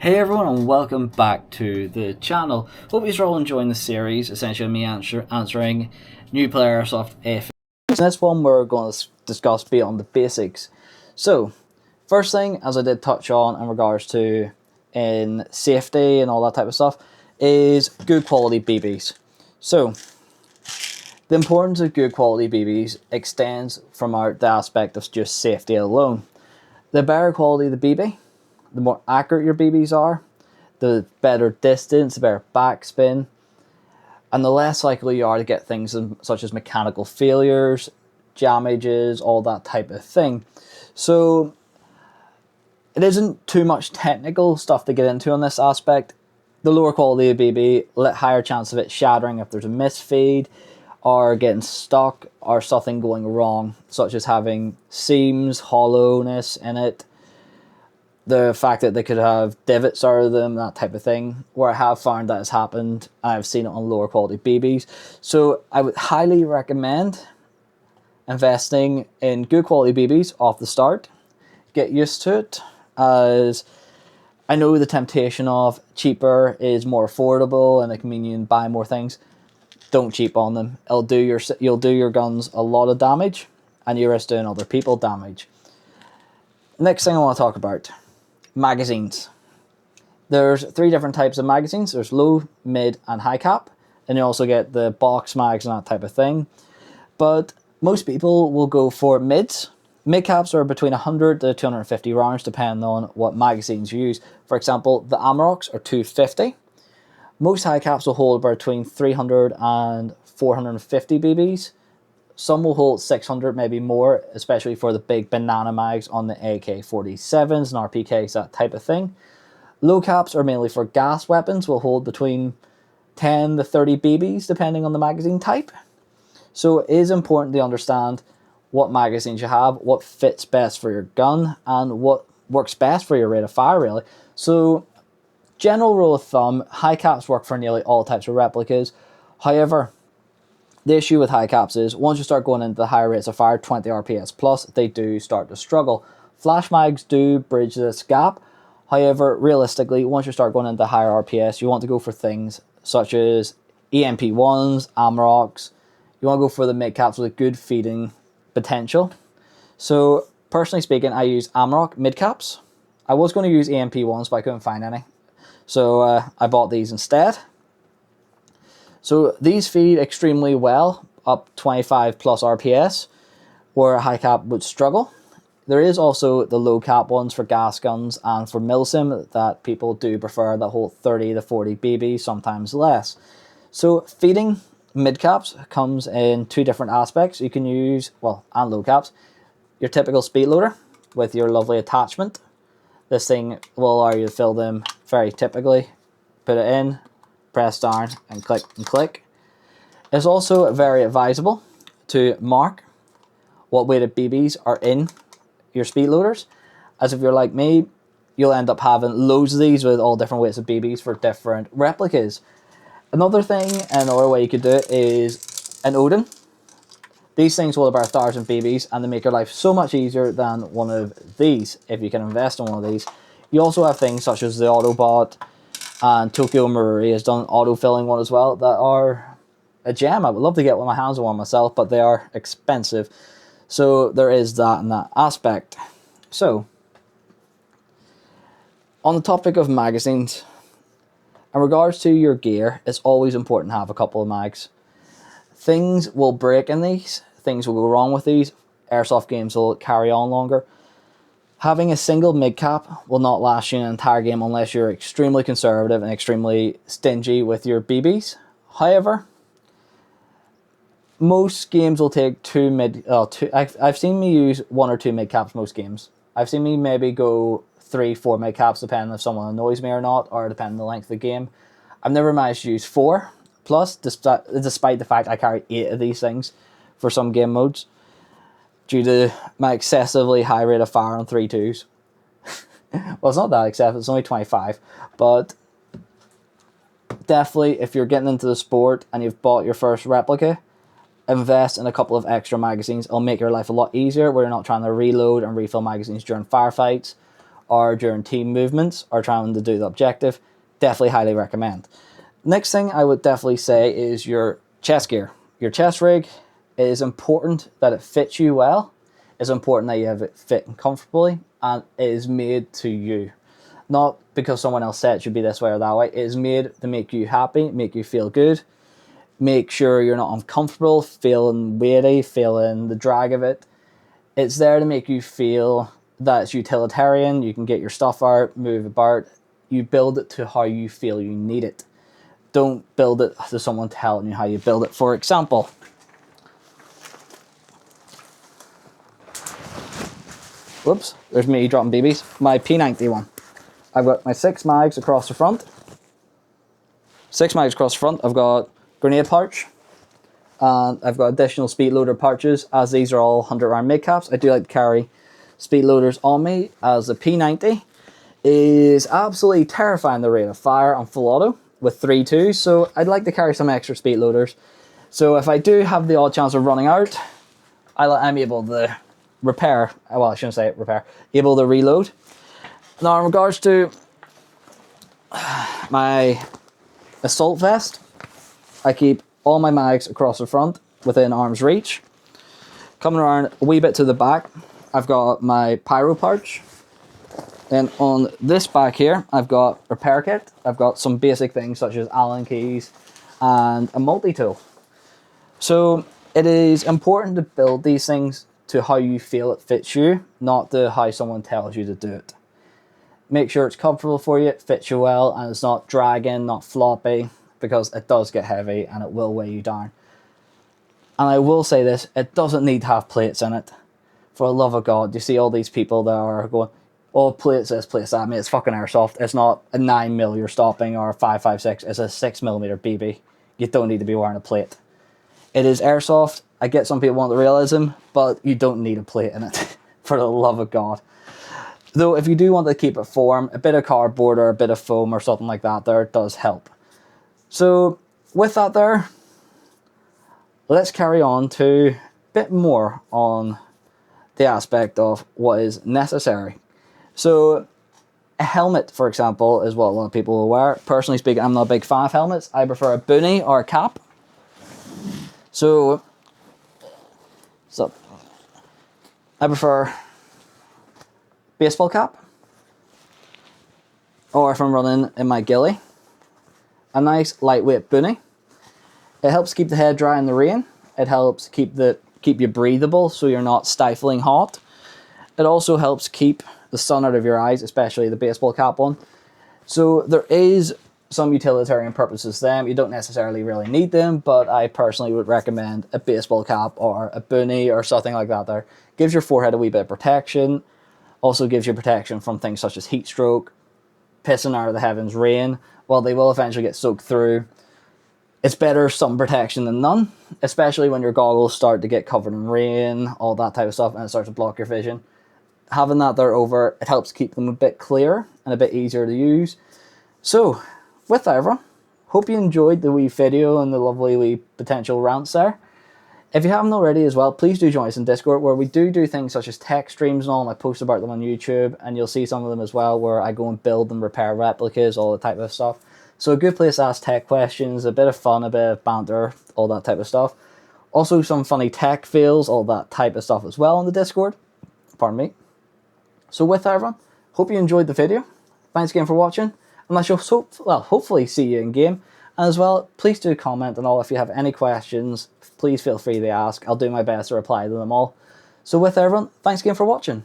Hey everyone, and welcome back to the channel. Hope you're all enjoying the series, essentially me answering new player Airsoft if. In this one we're going to discuss beyond the basics. So, first thing, as I did touch on in regards to in safety and all that type of stuff, is good quality BBs. So, the importance of good quality BBs extends from the aspect of just safety alone. The better quality the BB, the more accurate your BBs are, the better distance, the better backspin, and the less likely you are to get things such as mechanical failures, damages, all that type of thing. So it isn't too much technical stuff to get into on this aspect. The lower quality of BB, higher chance of it shattering if there's a misfeed, or getting stuck, or something going wrong, such as having seams, hollowness in it, the fact that they could have divots out of them, that type of thing, where I have found that has happened, and I've seen it on lower quality BBs. So I would highly recommend investing in good quality BBs off the start. Get used to it, as I know the temptation of cheaper is more affordable and it can mean you can buy more things. Don't cheap on them. You'll do your guns a lot of damage, and you risk doing other people damage. Next thing I want to talk about, magazines. There's 3 different types of magazines. There's low, mid, and high cap, and you also get the box mags and that type of thing. But most people will go for mids. Mid caps are between 100 to 250 rounds, depending on what magazines you use. For example, the Amaroks are 250. Most high caps will hold between 300 and 450 BBs. Some will hold 600, maybe more, especially for the big banana mags on the AK-47s and RPKs, that type of thing. Low caps are mainly for gas weapons, will hold between 10 to 30 BBs, depending on the magazine type. So it is important to understand what magazines you have, what fits best for your gun, and what works best for your rate of fire, really. So, general rule of thumb, high caps work for nearly all types of replicas. However, the issue with high caps is once you start going into the higher rates of fire, 20 RPS plus, they do start to struggle. Flash mags do bridge this gap. However, realistically, once you start going into higher RPS, you want to go for things such as EMP1s, Amaroks. You want to go for the mid caps with a good feeding potential. So, personally speaking, I use Amarok mid caps. I was going to use EMP1s, but I couldn't find any. So I bought these instead. So these feed extremely well, up 25 plus RPS, where a high cap would struggle. There is also the low cap ones for gas guns and for milsim that people do prefer, that hold 30 to 40 BB, sometimes less. So feeding mid caps comes in 2 different aspects. You can use, and low caps, your typical speed loader with your lovely attachment. This thing will allow you to fill them very typically. Put it in, press down, and click and click. It's also very advisable to mark what weighted BBs are in your speed loaders, as if you're like me, you'll end up having loads of these with all different weights of BBs for different replicas. Another way you could do it is an Odin. These things hold about 1,000 BBs, and they make your life so much easier than one of these, if you can invest in one of these. You also have things such as the Autobot, and Tokyo Marui has done auto-filling one as well, that are a gem. I would love to get my hands on one myself, but they are expensive. So there is that in that aspect. So, on the topic of magazines, in regards to your gear, it's always important to have a couple of mags. Things will break in these, things will go wrong with these, airsoft games will carry on longer. Having a single mid-cap will not last you an entire game unless you're extremely conservative and extremely stingy with your BBs. However, most games will take 2 mid... I've seen me use 1 or 2 mid-caps most games. I've seen me maybe go 3, 4 mid-caps depending if someone annoys me or not, or depending on the length of the game. I've never managed to use 4. Plus, despite the fact I carry 8 of these things for some game modes, due to my excessively high rate of fire on 3.2s. Well, it's not that excessive, it's only 25. But definitely, if you're getting into the sport and you've bought your first replica, invest in a couple of extra magazines. It'll make your life a lot easier, where you're not trying to reload and refill magazines during firefights, or during team movements or trying to do the objective, definitely highly recommend. Next thing I would definitely say is your chest gear. Your chest rig, it is important that it fits you well. It's important that you have it fitting comfortably, and it is made to you. Not because someone else said it should be this way or that way. It is made to make you happy, make you feel good, make sure you're not uncomfortable, feeling weighty, feeling the drag of it. It's there to make you feel that it's utilitarian. You can get your stuff out, move about. You build it to how you feel you need it. Don't build it to someone telling you how you build it. For example, whoops, there's me dropping BBs. My P90 one. I've got my 6 mags across the front. 6 mags across the front. I've got grenade pouch. And I've got additional speed loader pouches, as these are all 100 round mid caps. I do like to carry speed loaders on me, as the P90 is absolutely terrifying the rate of fire on full auto with 3.2. So I'd like to carry some extra speed loaders. So if I do have the odd chance of running out, I'm able to repair. Well, I shouldn't say repair. Able to reload. Now, in regards to my assault vest, I keep all my mags across the front within arm's reach. Coming around a wee bit to the back, I've got my pyro pouch. And on this back here, I've got repair kit. I've got some basic things such as Allen keys and a multi-tool. So it is important to build these things to how you feel it fits you, not to how someone tells you to do it. Make sure it's comfortable for you, it fits you well, and it's not dragging, not floppy, because it does get heavy and it will weigh you down. And I will say this, it doesn't need to have plates in it. For the love of God, you see all these people that are going, oh, plates this, plates that. I mean, it's fucking Airsoft. It's not a 9mm you're stopping or a 5.56. It's a 6mm BB. You don't need to be wearing a plate. It is Airsoft. I get some people want the realism, but you don't need a plate in it. For the love of God. Though if you do want to keep it form, a bit of cardboard or a bit of foam or something like that there does help. So with that there, let's carry on to a bit more on the aspect of what is necessary. So a helmet, for example, is what a lot of people will wear. Personally speaking, I'm not a big fan of helmets. I prefer a boonie or a cap. So I prefer baseball cap, or if I'm running in my ghillie, a nice lightweight boonie. It helps keep the head dry in the rain. It helps keep you breathable so you're not stifling hot. It also helps keep the sun out of your eyes, especially the baseball cap one. So there is some utilitarian purposes to them. You don't necessarily really need them, but I personally would recommend a baseball cap or a boonie or something like that there. Gives your forehead a wee bit of protection. Also gives you protection from things such as heat stroke, pissing out of the heavens rain. Well, they will eventually get soaked through. It's better some protection than none, especially when your goggles start to get covered in rain, all that type of stuff, and it starts to block your vision. Having that there over, it helps keep them a bit clearer and a bit easier to use. So, with that everyone, hope you enjoyed the wee video and the lovely wee potential rants there. If you haven't already as well, please do join us in Discord, where we do things such as tech streams and all, and I post about them on YouTube, and you'll see some of them as well where I go and build and repair replicas, all the type of stuff. So a good place to ask tech questions, a bit of fun, a bit of banter, all that type of stuff. Also some funny tech fails, all that type of stuff as well on the Discord. Pardon me. So with that everyone, hope you enjoyed the video. Thanks again for watching, and I shall hopefully see you in game. And as well, please do comment and all if you have any questions. Please feel free to ask. I'll do my best to reply to them all. So with everyone, thanks again for watching.